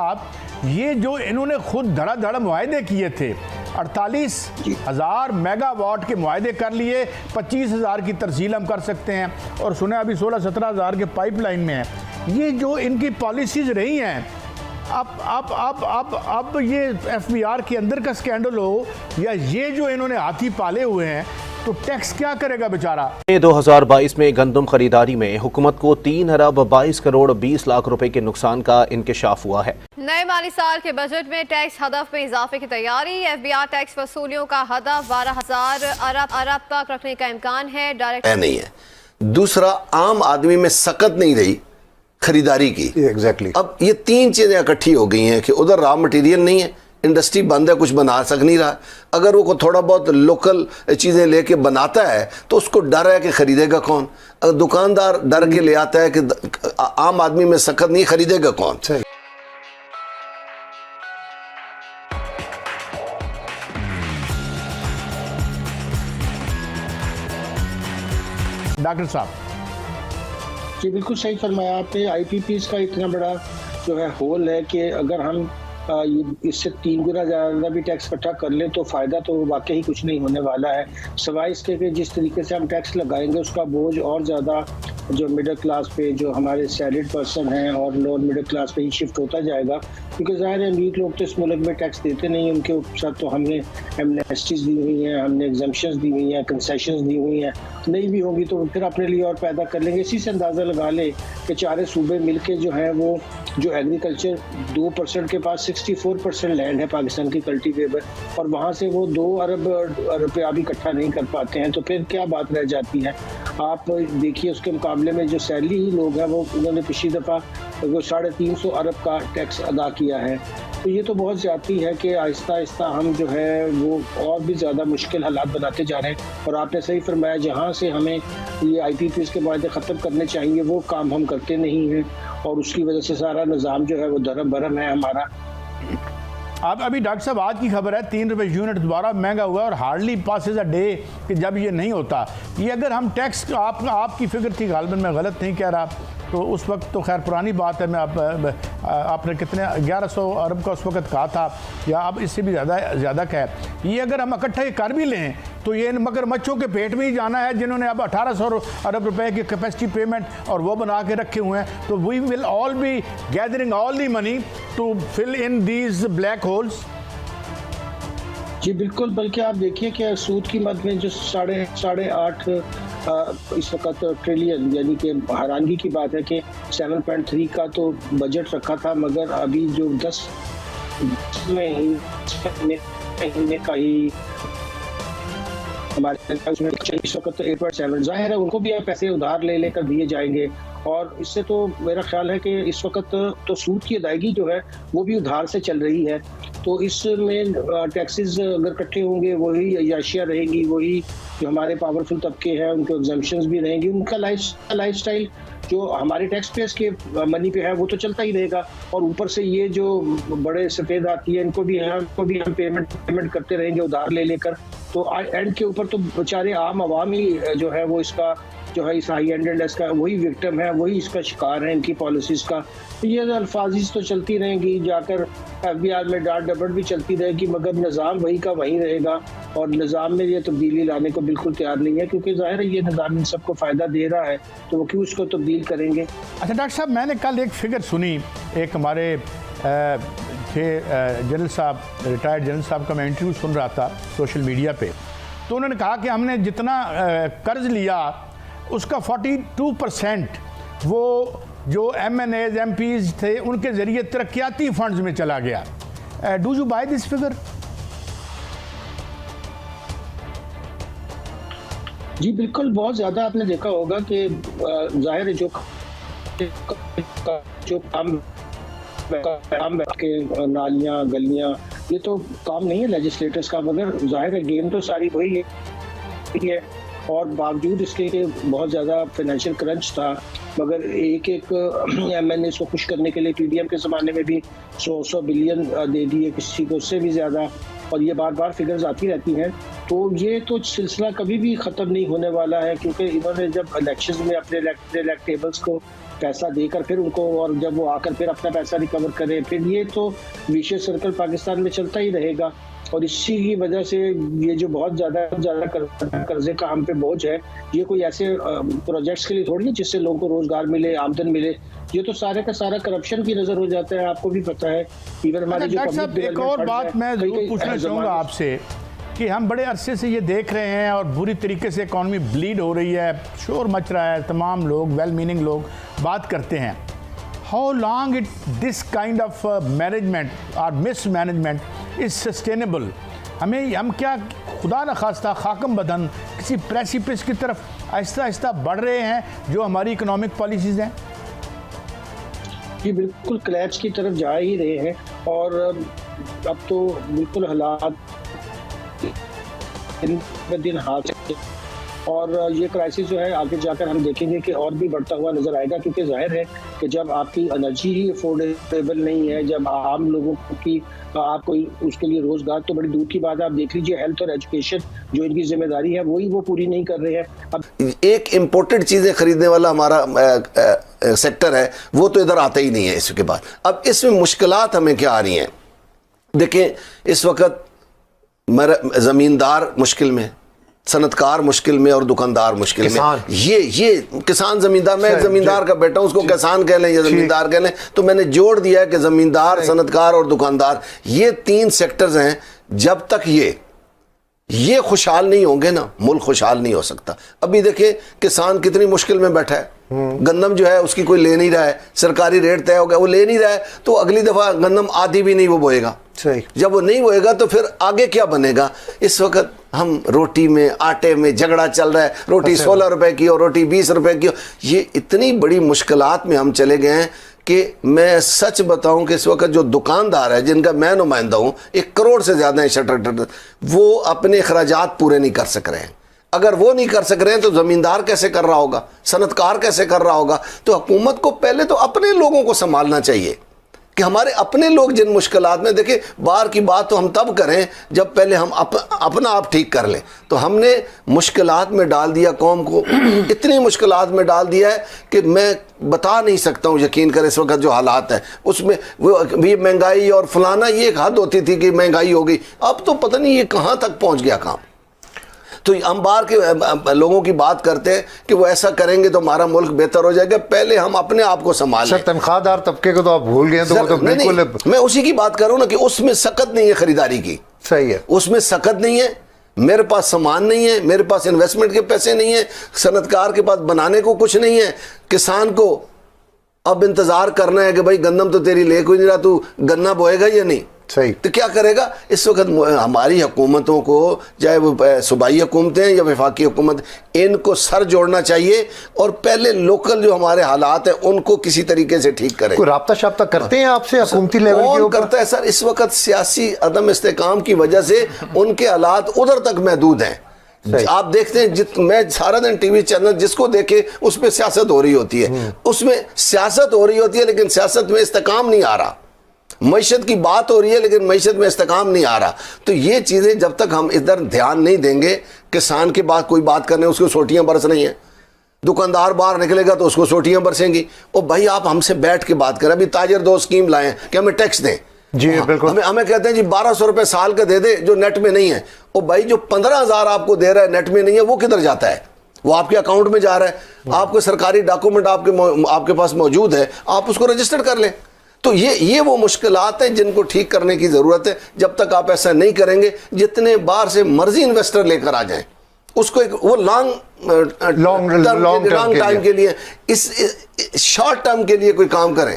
आप ये जो इन्होंने खुद धड़ाधड़ मुआहदे किए थे, 48,000 मेगावाट के मुआहदे कर लिए, 25,000 की तरसील हम कर सकते हैं और सुने अभी 16-17,000 के पाइपलाइन में है। ये जो इनकी पॉलिसीज रही हैं, अब ये FBR के अंदर का स्कैंडल हो या ये जो इन्होंने हाथी पाले हुए हैं, तो टैक्स क्या करेगा बेचारा। 2022 में गंदम खरीदारी में हुकूमत को 3 अरब 22 करोड़ 20 लाख रुपए के नुकसान का इंकशाफ हुआ है। नए माली साल के बजट में टैक्स हदफ में इजाफे की तैयारी। FBR टैक्स वसूलियों का हदफ 12,000 अरब तक रखने का इम्कान है। डायरेक्ट नहीं है। दूसरा, आम आदमी में सकत नहीं रही खरीदारी की। एग्जैक्टली। अब ये तीन चीजें इकट्ठी हो गई हैं कि उधर रॉ मटेरियल नहीं है, इंडस्ट्री बंद है, कुछ बना सक नहीं रहा। अगर वो थोड़ा बहुत लोकल चीज़ें लेके बनाता है तो उसको डर है कि खरीदेगा कौन। अगर दुकानदार डर के ले आता है कि आम आदमी में सकत नहीं, खरीदेगा कौन। डॉक्टर साहब जी बिल्कुल सही फरमाया आपने। IPPs का इतना बड़ा जो है होल है कि अगर हम इससे 3 गुना ज़्यादा भी टैक्स इकट्ठा कर लें तो फ़ायदा तो वाकई कुछ नहीं होने वाला है, सिवाय इसके कि जिस तरीके से हम टैक्स लगाएंगे उसका बोझ और ज़्यादा जो मिडिल क्लास पे, जो हमारे सैलरीड पर्सन हैं और लोअर मिडिल क्लास पे ही शिफ्ट होता जाएगा। क्योंकि ज़ाहिर है अमीर लोग तो इस मुल्क में टैक्स देते नहीं, उनके साथ तो हमने एमनेस्टीज दी हुई हैं, हमने एग्जम्पशंस दी हुई हैं, कंसेशंस दी हुई हैं। नहीं भी होंगी तो फिर अपने लिए और पैदा कर लेंगे। इसी से अंदाज़ा लगा ले कि चारे सूबे मिल के जो है वो जो एग्रीकल्चर 2% के पास 64% लैंड है पाकिस्तान की कल्टीवेबल, और वहाँ से वो 2 अरब रुपया भी इकट्ठा नहीं कर पाते हैं, तो फिर क्या बात रह जाती है। आप देखिए उसके मुकाबले में जो सैलरी ही लोग हैं वो उन्होंने पिछली दफ़ा वो 350 अरब का टैक्स अदा किया है। तो ये तो बहुत ज़्यादती है कि आहिस्ता आहिस्ता हम जो है वो और भी ज़्यादा मुश्किल हालात बनाते जा रहे हैं। और आपने सही फरमाया, जहाँ से हमें ये IPPs के मुआहदे ख़त्म करने चाहिए वो काम हम करते नहीं हैं, और उसकी वजह से सारा निज़ाम जो है वो धर्म भरम है हमारा। अब अभी डॉक्टर साहब आज की खबर है 3 रुपये यूनिट दोबारा महंगा हुआ और हार्डली पासेज अ डे कि जब ये नहीं होता। ये अगर हम टैक्स आपकी फिक्र थी, गालिबन मैं गलत नहीं कह रहा, तो उस वक्त तो खैर पुरानी बात है। मैं आपने कितने 1100 अरब का उस वक्त कहा था, या अब इससे भी ज़्यादा का है। ये अगर हम इकट्ठा कर भी लें तो ये मगरमच्छों के पेट में ही जाना है जिन्होंने अब 1800 अरब रुपए की कैपेसिटी पेमेंट और वो बना के रखे हुए हैं। तो we will all be gathering all the money to fill in these black holes. जी बिल्कुल, बल्कि आप देखिए कि सूद की मद में जो 8.5 इस वक्त ट्रिलियन, यानी कि हैरानगी की बात है कि 7.3 का तो बजट रखा था, मगर अभी जो 10 महीने का ही हमारे इस वक्त 8.7, जाहिर है उनको भी पैसे उधार ले लेकर दिए जाएंगे। और इससे तो मेरा ख्याल है कि इस वक्त तो सूद की अदायगी जो है वो भी उधार से चल रही है। तो इसमें टैक्सेस अगर इकट्ठे होंगे वही अय्याशियाँ रहेंगी, वही जो हमारे पावरफुल तबके हैं उनके एग्जम्पशंस भी रहेंगी, उनका लाइफस्टाइल जो हमारे टैक्स पेयर्स के मनी पे है वो तो चलता ही रहेगा। और ऊपर से ये जो बड़े सफ़ेद आती है इनको भी हम पेमेंट करते रहेंगे उधार ले लेकर। तो एंड के ऊपर तो बेचारे आम आवाम ही जो है वो इसका जो है इस हाई एंड का वही विक्टिम है, वही इसका शिकार है इनकी पॉलिसीज़ का। तो ये अल्फाजीज तो चलती रहेंगी, जाकर FBR में डांट डपट भी चलती रहेगी, मगर निज़ाम वही का वही रहेगा। और निज़ाम में ये तब्दीली लाने को बिल्कुल तैयार नहीं है, क्योंकि ज़ाहिर है ये निज़ाम इन सबको फ़ायदा दे रहा है, तो वो क्यों इसको तब्दील करेंगे। अच्छा डॉक्टर साहब, मैंने कल एक फिगर सुनी, एक हमारे थे जनरल साहब, रिटायर्ड जनरल साहब का मैं इंटरव्यू सुन रहा था सोशल मीडिया पे, तो उन्होंने कहा कि हमने जितना कर्ज लिया उसका 42% वो जो MNAs MPs थे उनके ज़रिए तरक्याती फंड्स में चला गया। Do you buy this figure? जी बिल्कुल, बहुत ज़्यादा आपने देखा होगा कि जाहिर है जो काम के नालियाँ गलियाँ ये तो काम नहीं है लेजिस्लेटर्स का, मगर जाहिर है गेम तो सारी वही है। और बावजूद इसके कि बहुत ज़्यादा फाइनेंशियल क्रंच था, मगर एक MNA को खुश करने के लिए TDM के ज़माने में भी 100 बिलियन दे दिए, किसी को उससे भी ज़्यादा, और ये बार बार फिगर्स आती रहती हैं। तो ये तो सिलसिला कभी भी ख़त्म नहीं होने वाला है, क्योंकि इन्होंने जब इलेक्शन में अपने इलेक्टेबल्स को पैसा देकर फिर उनको, और जब वो आकर फिर अपना पैसा रिकवर करें, फिर ये तो विशेष सर्कल पाकिस्तान में चलता ही रहेगा। और इसी की वजह से ये जो बहुत ज्यादा कर्जे का हम पे बोझ है, ये कोई ऐसे प्रोजेक्ट्स के लिए थोड़ी है जिससे लोगों को रोजगार मिले, आमदन मिले। ये तो सारे का सारा करप्शन की नजर हो जाता है, आपको भी पता है। इवन हमारे जो एक और बात मैं जरूर पूछना चाहूँगा आपसे कि हम बड़े अरसे से ये देख रहे हैं और बुरी तरीके से इकॉनमी ब्लीड हो रही है, शोर मच रहा है, तमाम लोग वेल मीनिंग लोग बात करते हैं। How long it this kind of management और मिस मैनेजमेंट इज सस्टेनेबल? हम क्या खुदा न खास्ता खाकम बदन किसी प्रेसिपिस की तरफ आहिस्ता आहिस्ता बढ़ रहे हैं जो हमारी इकोनॉमिक पॉलिसीज़ हैं? ये बिल्कुल क्लैप्स की तरफ जा ही रहे हैं। और अब तो बिल्कुल हालात दिन ब दिन हाथ, और ये क्राइसिस जो है आगे जाकर हम देखेंगे कि और भी बढ़ता हुआ नजर आएगा, क्योंकि जाहिर है कि जब आपकी एनर्जी ही अफोर्डेबल नहीं है, जब आम लोगों की आपको उसके लिए रोजगार तो बड़ी दूर की बात है। आप देख लीजिए हेल्थ और एजुकेशन जो इनकी जिम्मेदारी है वही वो पूरी नहीं कर रहे हैं। अब एक इम्पोर्टेड चीजें खरीदने वाला हमारा सेक्टर है, वो तो इधर आता ही नहीं है इसके बाद। अब इसमें मुश्किलात हमें क्या आ रही हैं? देखें, इस वक्त जमींदार मुश्किल में, सनतकार मुश्किल में और दुकानदार मुश्किल में। ये किसान जमींदार, मैं एक जमींदार का बेटा हूं, उसको किसान कह लें या जमींदार कह लें, तो मैंने जोड़ दिया है कि जमींदार, सनतकार और दुकानदार, ये 3 सेक्टर्स हैं। जब तक ये खुशहाल नहीं होंगे ना, मुल्क खुशहाल नहीं हो सकता। अभी देखिए किसान कितनी मुश्किल में बैठा है। गंदम जो है उसकी कोई ले नहीं रहा है, सरकारी रेट तय हो गया, वो ले नहीं रहा है, तो अगली दफा गंदम आधी भी नहीं वो बोएगा। सही, जब वो नहीं होएगा तो फिर आगे क्या बनेगा? इस वक्त हम रोटी में, आटे में झगड़ा चल रहा है, रोटी 16 रुपए की और रोटी 20 रुपए की। ये इतनी बड़ी मुश्किलात में हम चले गए हैं कि मैं सच बताऊं कि इस वक्त जो दुकानदार है, जिनका मैं नुमाइंदा हूं, 1 करोड़ से ज्यादा है शटर, वो अपने अखराजात पूरे नहीं कर सक रहे हैं। अगर वो नहीं कर सक रहे हैं तो जमींदार कैसे कर रहा होगा, सनतकार कैसे कर रहा होगा? तो हुकूमत को पहले तो अपने लोगों को संभालना चाहिए कि हमारे अपने लोग जिन मुश्किलात में, देखिए बाहर की बात तो हम तब करें जब पहले हम अपना आप ठीक कर लें। तो हमने मुश्किलात में डाल दिया कौम को, इतनी मुश्किलात में डाल दिया है कि मैं बता नहीं सकता हूँ। यकीन करें इस वक्त जो हालात है उसमें वो भी महंगाई और फलाना, ये एक हद होती थी कि महंगाई हो गई, अब तो पता नहीं ये कहाँ तक पहुँच गया काम। तो हम बाहर के लोगों की बात करते हैं कि वो ऐसा करेंगे तो हमारा मुल्क बेहतर हो जाएगा, पहले हम अपने आप को संभालें। सर, तनख्वाहदार तबके को तो आप भूल गए, तो वो तो बिल्कुल मैं उसी की बात कर रहा हूं ना कि उसमें सकत नहीं है खरीदारी की। सही है, उसमें सकत नहीं है। मेरे पास सामान नहीं है, मेरे पास इन्वेस्टमेंट के पैसे नहीं है, सनतकार के पास बनाने को कुछ नहीं है, किसान को अब इंतजार करना है कि भाई गंदम तो तेरी ले कोई नहीं रहा, तू गन्ना बोएगा या नहीं। सही, तो क्या करेगा? इस वक्त हमारी हुकूमतों को, चाहे वो सूबाई हुकूमतें या वफाकी हुकूमत, इनको सर जोड़ना चाहिए और पहले लोकल जो हमारे हालात हैं उनको किसी तरीके से ठीक करें। कोई राब्ता शाब्ता करते हैं आपसे हुकूमती लेवल के ऊपर? करता है सर, इस वक्त सियासी अदम इस्तेकाम की वजह से उनके हालात उधर तक महदूद हैं। आप देखते हैं मैं सारा दिन टीवी चैनल जिसको देखे उस पर सियासत हो रही होती है, उसमें सियासत हो रही होती है लेकिन सियासत में इस्तेकाम नहीं आ रहा। मईशत की बात हो रही है लेकिन मईशत में इस्तेकाम नहीं आ रहा। तो ये चीज़ें जब तक हम इधर ध्यान नहीं देंगे, किसान के बाद कोई बात करने उसको सोटियां बरस रही हैं, दुकानदार बाहर निकलेगा तो उसको सोटियां बरसेंगी। ओ भाई आप हमसे बैठ के बात करें। अभी ताजर 2 स्कीम लाए कि हमें टैक्स दें। जी बिल्कुल, हमें कहते हैं जी 1200 रुपए साल का दे दे जो नेट में नहीं है। ओ भाई जो 15,000 आपको दे रहा है नेट में नहीं है, वो किधर जाता है? वो आपके अकाउंट में जा रहा है। आपको सरकारी डॉक्यूमेंट आपके पास मौजूद है, आप उसको रजिस्टर कर लें। तो ये वो मुश्किलात हैं जिनको ठीक करने की ज़रूरत है। जब तक आप ऐसा नहीं करेंगे, जितने बाहर से मर्जी इन्वेस्टर लेकर आ जाएं, उसको एक वो लॉन्ग टाइम के लिए, इस शॉर्ट टर्म के लिए कोई काम करें।